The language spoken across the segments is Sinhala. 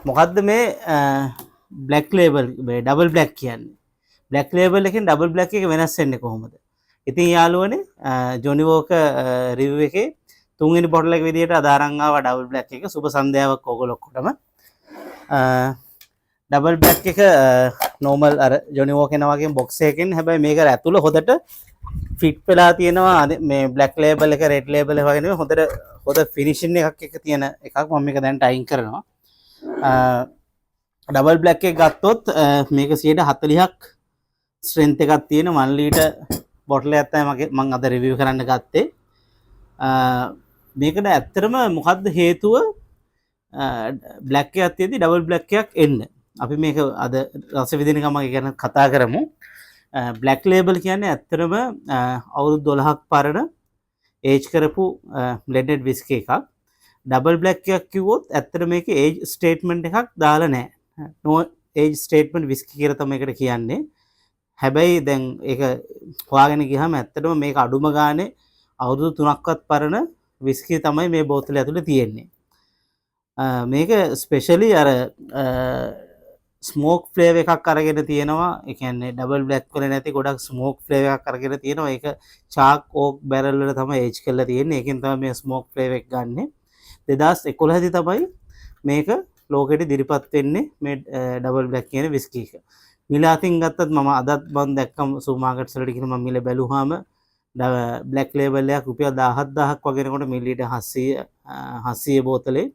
මොකද්ද මේ බ්ලැක් ලේබල් ඩබල් බ්ලැක් කියන්නේ? බ්ලැක් ලේබල් එකෙන් ඩබල් බ්ලැක් එක වෙනස් වෙන්නේ කොහොමද? ඉතින් යාළුවනේ ජොනි වෝකර් රිවිව් එකේ තුන්වෙනි බොටල් එක විදිහට අදාරන් ආවා ඩබල් බ්ලැක් එක. සුබ සන්ධ්‍යාවක් ඔයගොල්ලෝ ඔක්කොටම. ඩබල් බ්ලැක් එක නෝමල් අර ජොනි වෝකර් එන වගේ බොක්ස් එකකින් හැබැයි මේක ඇතුළ හොදට ෆිට් වෙලා තියෙනවා මේ බ්ලැක් ලේබල් එක රෙඩ් ලේබල් එක වගේ නෙවෙයි හොඳ ෆිනිෂින් එකක් එක තියෙන එකක්. මම මේක දැන් ටයින් කරනවා. ඩබල් බ්ලැක් එක ගත්තොත් මේක 40ක් ස්ට්‍රෙන්ත් එකක් තියෙන 1 ලීටර් බොටල් එකක් තමයි මම අද රිවිව් කරන්න ගත්තේ. මේකට ඇත්තටම මොකද්ද හේතුව බ්ලැක් එකක් තියෙද්දි ඩබල් බ්ලැක් එකක් එන්න. අපි මේක අද රස විදින ගමන් ගැන කතා කරමු. බ්ලැක් ලේබල් කියන්නේ ඇත්තටම අවුරුදු 12ක් පරණ ඒජ් කරපු බ්ලෙන්ඩඩ් විස්කි එකක්. ඩබල් බ්ලැක් එකක් කිව්වොත් ඇත්තට මේක ඒජ් ස්ටේට්මන්ට් එකක් දාලා නැහැ. නෝ ඒජ් ස්ටේට්මන්ට් විස්කි කියලා තමයි ඒකට කියන්නේ. හැබැයි දැන් ඒක හොයාගෙන ගියාම ඇත්තටම මේක අඩුම ගානේ අවුරුදු 3ක්වත් පරණ විස්කි තමයි මේ බෝතලේ ඇතුලේ තියෙන්නේ. මේක ස්පෙෂලි අර ස්මෝක් ෆ්ලේවර් එකක් අරගෙන තියෙනවා. ඒ කියන්නේ ඩබල් බ්ලැක් වල නැති ගොඩක් ස්මෝක් ෆ්ලේවර් එකක් අරගෙන තියෙනවා. ඒක චාක් ඕක් බැරල් වල තමයි ඒජ් කරලා තියෙන්නේ. ඒකෙන් තමයි මේ ස්මෝක් ෆ්ලේවර් එක ගන්නෙ. 2011 දී තමයි මේක ලෝකෙට ඉදිරිපත් වෙන්නේ මේ ඩබල් බ්ලැක් කියන විස්කි එක. මිල අතින් ගත්තත් මම අදත් මම දැක්කම සුපර් මාකට්ස් වලට ගිහින් මම මිල බැලුවාම බ්ලැක් ලේබල් එකක් රුපියල් 17000ක් වගේ නකොට මිලිලීටර් 700 බෝතලේ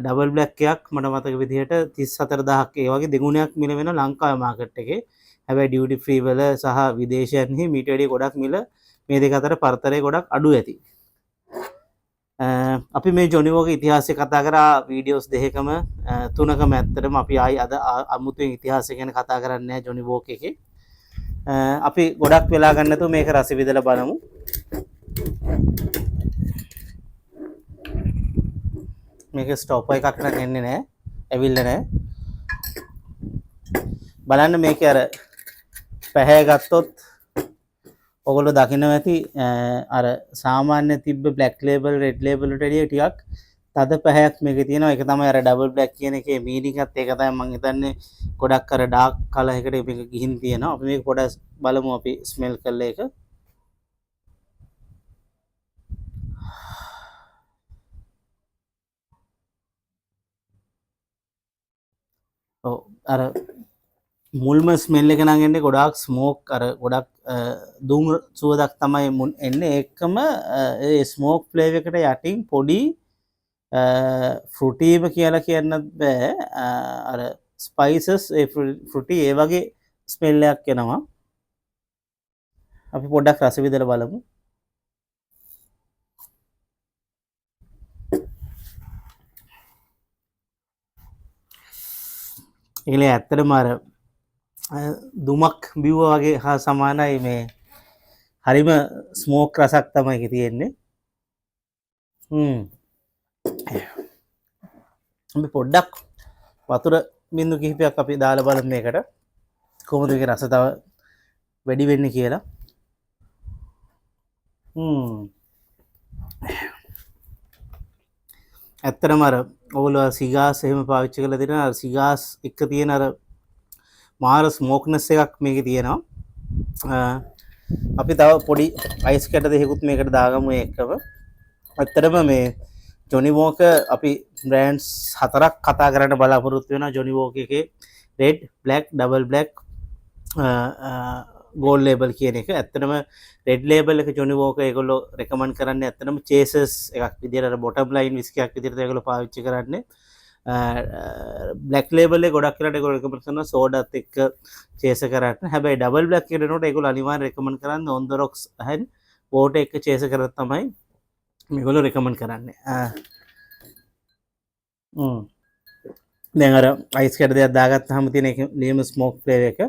ඩබල් බ්ලැක් එකක් මට මතක විදිහට 34000ක් ඒ වගේ දෙගුණයක් මිල වෙන ලංකාවේ මාකට් එකේ. හැබැයි ඩියුටි ෆ්‍රී වල සහ විදේශයන්හි මීට වැඩිය ගොඩක් මිල මේ දෙක අතර පරතරය ගොඩක් අඩු ඇති. අපි මේ ජොනි වෝකර් ඉතිහාසය කතා කරා වීඩියෝස් දෙකකම තුනකම ඇත්තටම අපි ආයි අද අමුතුවෙන් ඉතිහාසය ගැන කතා කරන්නේ නැහැ ජොනි වෝකර් එකේ. අපි ගොඩක් වෙලා ගන්න නැතුව මේක රස විදලා බලමු. මේක ස්ටොපර් එකක් නම් එන්නේ නැහැ. ඇවිල්ලා නැහැ. බලන්න මේකේ අර පැහැ ගත්තොත් ඔගොල්ලෝ දකිනවා ඇති අර සාමාන්‍ය තිබ්බ බ්ලැක් ලේබල් රෙඩ් ලේබල් වලට වැඩිය ටිකක් තද පැහැයක් මේකේ තියෙනවා. ඒක තමයි අර ඩබල් බ්ලැක් කියන එකේ මීනින්ග් එකත් ඒක තමයි මම හිතන්නේ ගොඩක් අර ඩාර්ක් කලර් එකට මේක ගිහින් තියෙනවා. අපි මේක පොඩ්ඩක් බලමු අපි ස්මෙල් කරලා ඒක. ඔව් අර මුල්ම ස්මෙල් එක නම් එන්නේ ගොඩාක් ස්මෝක් අර ගොඩක් දුම් සුවඳක් තමයි එන්නේ. ඒකම ඒ ස්මෝක් ෆ්ලේවර් එකට යටින් පොඩි ෆෘටීම කියලා කියන්නත් බෑ. අර ස්පයිසස් ඒ ෆෘටි ඒ වගේ ස්මෙල් එකක් එනවා. අපි පොඩ්ඩක් රස විඳලා බලමු. ඒකල ඇත්තටම අර දුමක් බිව්වා වගේ හා සමානයි මේ හරිම ස්මෝක් රසක් තමයි ඒකේ තියෙන්නේ. අපි පොඩ්ඩක් වතුර බින්දු කිහිපයක් අපි දාලා බලමු මේකට කොහොමද මේකේ රස තව වැඩි වෙන්නේ කියලා. ඇත්තටම අර ඔයගොල්ලෝ සිගාස් එහෙම පාවිච්චි කරලා තියෙන අර සිගාස් එක තියෙන අර මාර ස්මෝක්නස් එකක් මේකේ තියෙනවා. අපි තව පොඩි අයිස් කැට දෙකකුත් මේකට දාගමු ඒකම. ඇත්තටම මේ ජොනි වෝකර් අපි බ්‍රෑන්ඩ්ස් 4ක් කතා කරන්න බලාපොරොත්තු වෙනවා. ජොනි වෝකර් එකේ red, black, double black, gold label කියන එක. ඇත්තටම රෙඩ් ලේබල් එක ජොනි වෝකර් ඒගොල්ලෝ රෙකමන්ඩ් කරන්නේ ඇත්තටම චේසර්ස් එකක් විදියට අර බොටම් ලයින් විස්කි එකක් විදියට ඒගොල්ලෝ පාවිච්චි කරන්නේ. බ්ලැක් ලේබල් එක ගොඩක් වෙලාට ඒගොල්ලෝ රෙකමන්ඩ් කරනවා සෝඩාත් එක්ක චේස කරන්න. හැබැයි ඩබල් බ්ලැක් එකට එනකොට ඒගොල්ලෝ අනිවාර්යෙන් රෙකමන්ඩ් කරන්නේ on the rocks and water එක චේස කරලා තමයි මේගොල්ලෝ රෙකමන්ඩ් කරන්නේ. දැන් අර අයිස් කැට දෙකක් දාගත්තාම තියෙන එක නියම ස්මෝක් ෆ්ලේවර් එක.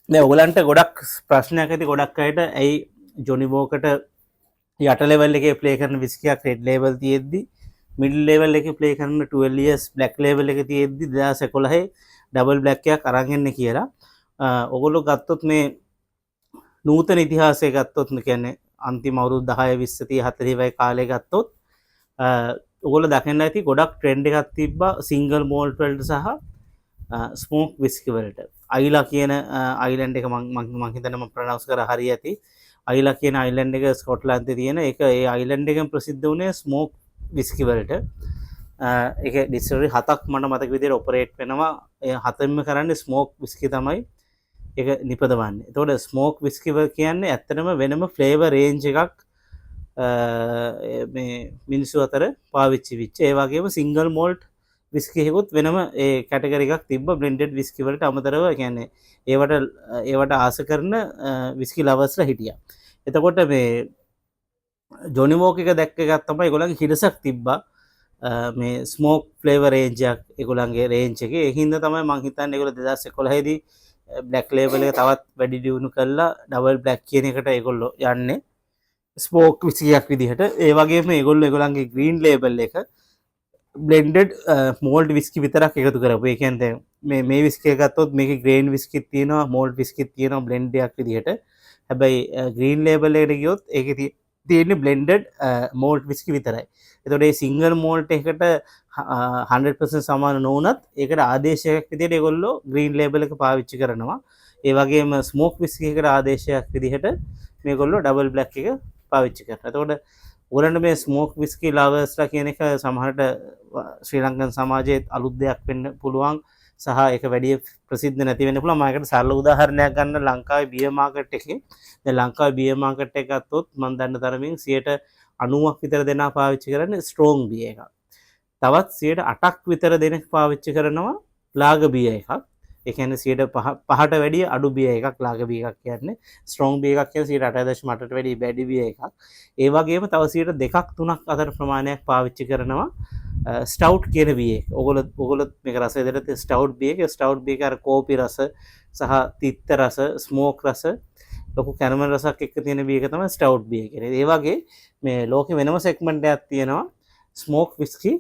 දැන් ඔයගලන්ට ගොඩක් ප්‍රශ්නයක් ඇති ගොඩක් අයට ඇයි ජොනි වෝකර්ට යට ලෙවල් එකේ ප්ලේ කරන විස්කියක් රෙඩ් ලේබල් තියෙද්දි මිඩල් ලෙවල් එකේ ප්ලේ කරන 12 years බ්ලැක් ලේබල් එකේ තියෙද්දි 2011 ඩබල් බ්ලැක් එකක් අරන් එන්නේ කියලා. ඔයගොල්ලෝ ගත්තොත් මේ නූතන ඉතිහාසය ගත්තොත් කියන්නේ අන්තිම අවුරුදු 10 20 30 40 වගේ කාලේ ගත්තොත් ඔයගොල්ලෝ දකින්න ඇති ගොඩක් ට්‍රෙන්ඩ් එකක් තිබ්බා සිංගල් මෝල්ට් වලට සහ ස්මෝක් විස්කි වලට. අයිලා කියන අයිලන්ඩ් එක මම හිතන්නේ මම ප්‍රොනවුන්ස් කරා හරි ඇති. අයිලා කියන අයිලන්ඩ් එක ස්කොට්ලන්තේ තියෙන ඒක ඒ අයිලන්ඩ් එකෙන් ප්‍රසිද්ධ වුණේ ස්මෝක් විස්කි වලට. ඒක ඩිස්ටිලරි 7ක් මට මතක විදිහට ඔපරේට් වෙනවා. ඒ හතෙන්ම කරන්නේ ස්මෝක් විස්කි තමයි ඒක නිපදවන්නේ. එතකොට ස්මෝක් විස්කි කියන්නේ ඇත්තටම වෙනම ෆ්ලේවර් රේන්ජ් එකක් මේ මිනිස්සු අතර පාවිච්චි වෙච්ච. ඒ වගේම සිංගල් මෝල්ට් විස්කි එකකුත් වෙනම ඒ කැටගරි එකක් තිබ්බ බ්ලෙන්ඩඩ් විස්කි වලට අමතරව. කියන්නේ ඒවට ආස කරන විස්කි ලවර්ස්ලා හිටියා. එතකොට මේ ජොනි වෝකර් එක දැක්ක එකක් තමයි ඒගොල්ලන්ගේ හිරසක් තිබ්බා මේ ස්මෝක් ෆ්ලේවර් රේන්ජ් එක ඒගොල්ලන්ගේ රේන්ජ් එකේ. ඒ හින්දා තමයි මම හිතන්නේ ඒගොල්ලෝ 2011 දී බ්ලැක් ලේබල් එක තවත් වැඩි දියුණු කරලා ඩබල් බ්ලැක් කියන එකට ඒගොල්ලෝ යන්නේ ස්මෝක් විස්කියක් විදිහට. ඒ වගේම ඒගොල්ලෝ ඒගොල්ලන්ගේ ග්‍රීන් ලේබල් එක බ්ලෙන්ඩඩ් මෝල්ඩ් විස්කි විතරක් එකතු කරපු. ඒ කියන්නේ මේ විස්කි එක ගත්තොත් මේකේ ග්‍රේන් විස්කිත් තියෙනවා මෝල්ඩ් විස්කිත් තියෙනවා බ්ලෙන්ඩ් එකක් විදිහට. හැබැයි ග්‍රීන් ලේබල් එකට ගියොත් ඒකේ තියෙන්නේ බ්ලෙන්ඩඩ් මෝල්ට් විස්කි විතරයි. එතකොට මේ සිංගල් මෝල්ට් එකකට 100% සමාන නොවුනත් ඒකට ආදේශයක් විදිහට ඒගොල්ලෝ ග්‍රීන් ලේබල් එක පාවිච්චි කරනවා. ඒ වගේම ස්මෝක් විස්කි එකට ආදේශයක් විදිහට මේගොල්ලෝ ඩබල් බ්ලැක් එක පාවිච්චි කරනවා. එතකොට ඔයගොල්ලන්ට මේ ස්මෝක් විස්කි ලවර්ස්ලා කියන එක සමහරට ශ්‍රී ලංකන් සමාජයේ අලුත් දෙයක් වෙන්න පුළුවන් සහ ඒක වැඩි ප්‍රසිද්ධ නැති වෙන්න පුළුවන්. මම ඒකට සරල උදාහරණයක් ගන්න ලංකාවේ බියර් මාකට් එකේ. දැන් ලංකාවේ බියර් මාකට් එක ගත්තොත් මම දන්න තරමින් 90ක් විතර දෙනා පාවිච්චි කරන්නේ ස්ට්‍රෝං බියර් එකක්. තවත් 8ක් විතර දෙනෙක් පාවිච්චි කරනවා ලාගර් බියර් එකක්. ඒ කියන්නේ 5ට වැඩිය අඩු බියර් එකක් ලාගර් බියර් එකක් කියන්නේ. ස්ට්‍රෝං බියර් එකක් කියන්නේ 8.8ට වැඩිය බැඩි බියර් එකක්. ඒ වගේම තව 2ක් 3ක් අතර ප්‍රමාණයක් පාවිච්චි කරනවා ස්ටවුට් කියන බියර් එක. ඔයගොල්ලෝ මේක රස දෙකට ස්ටවුට් බියර් එක. ස්ටවුට් බියර් එක අර කෝපි රස සහ තිත්ත රස, ස්මෝක් රස, ලොකු කැරමල් රසක් එක්ක තියෙන බියර් එක තමයි ස්ටවුට් බියර් කියන්නේ. ඒ වගේ මේ ලෝකෙ වෙනම සෙග්මන්ට් එකක් තියෙනවා ස්මෝක් විස්කි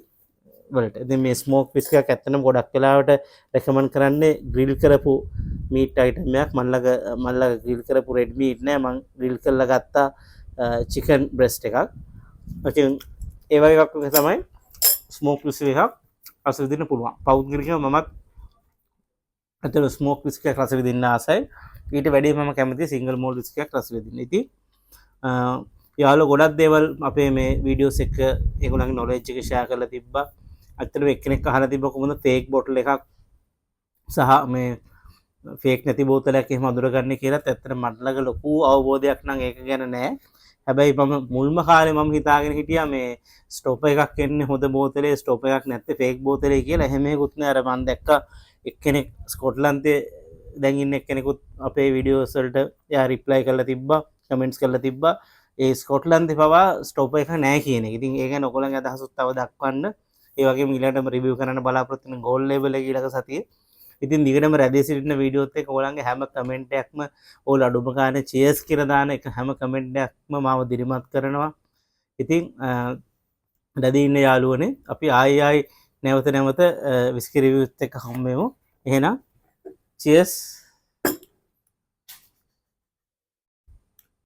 වලට. ඉතින් මේ ස්මෝක් විස්කි එකක් ඇත්තටම ගොඩක් වෙලාවට රෙකමන්ඩ් කරන්නේ ග්‍රිල් කරපු මීට් අයිටම් එකක්. මල්ලක ග්‍රිල් කරපු රෙඩ් මීට් නෑ. මං ග්‍රිල් කරලා ගත්තා චිකන් බ්‍රෙස්ට් එකක්. ඉතින් ඒ වගේ එකක් තමයි ස්මෝක් විස්කි එකක් රස විඳින්න පුළුවන්. පෞද්ගලිකව මමත් අතන ස්මෝක් විස්කි එකක් රස විඳින්න ආසයි. ඊට වැඩිය මම කැමති සිංගල් මෝල්ට් විස්කි එකක් රස විඳින්න. ඉතින් යාළුවෝ ගොඩක් දේවල් අපේ මේ වීඩියෝස් එක ඒගොල්ලන්ගේ නොලෙජ් එක ෂෙයා කරලා තිබ්බා. ඇත්තටම එක්කෙනෙක් අහලා තිබ්බා කොහොමද ෆේක් බොටල් එකක් සහ මේ ෆේක් නැති බෝතලයක් එහෙම අඳුරගන්නේ කියලාත් ඇත්තට මට ළඟ ලොකු අවබෝධයක් නම් ඒක ගැන නැහැ. හැබැයි මම මුල්ම කාලේ මම හිතාගෙන හිටියා මේ ස්ටොප් එකක් එන්නේ හොඳ බෝතලේ ස්ටොප් එකක් නැත්තේ ෆේක් බෝතලේ කියලා. එහෙම එකකුත් නෑ. අර මම දැක්කා එක්කෙනෙක් ස්කොට්ලන්තේ දැන් ඉන්න එක්කෙනෙකුත් අපේ වීඩියෝස් වලට එයා රිප්ලයි කරලා තිබ්බා, කමෙන්ට්ස් කරලා තිබ්බා. ඒ ස්කොට්ලන්තේ පවා ස්ටොප් එක නෑ කියන එක. ඉතින් ඒ ගැන ඔයගොල්ලන්ගේ අදහසත් තව දක්වන්න. ඒ වගේම ඊළඟටම රිවිව් කරන්න බලාපොරොත්තු වෙන ගෝල්ඩ් ලේබල් එක ඊළඟ සතියේ. ඉතින් දිගටම රැඳී සිටින වීඩියෝත් එක්ක ඔයගොල්ලන්ගේ හැම කමෙන්ට් එකක්ම ඔයාලා අඩුම ගානේ චියර්ස් කියලා දාන එක හැම කමෙන්ට් එකක්ම මාව දිරිමත් කරනවා. ඉතින් රැඳී ඉන්න යාළුවනේ අපි ආයි නැවත විස්කි රිවිව්ස් එක්ක හම්බෙමු. එහෙනම් චියර්ස්.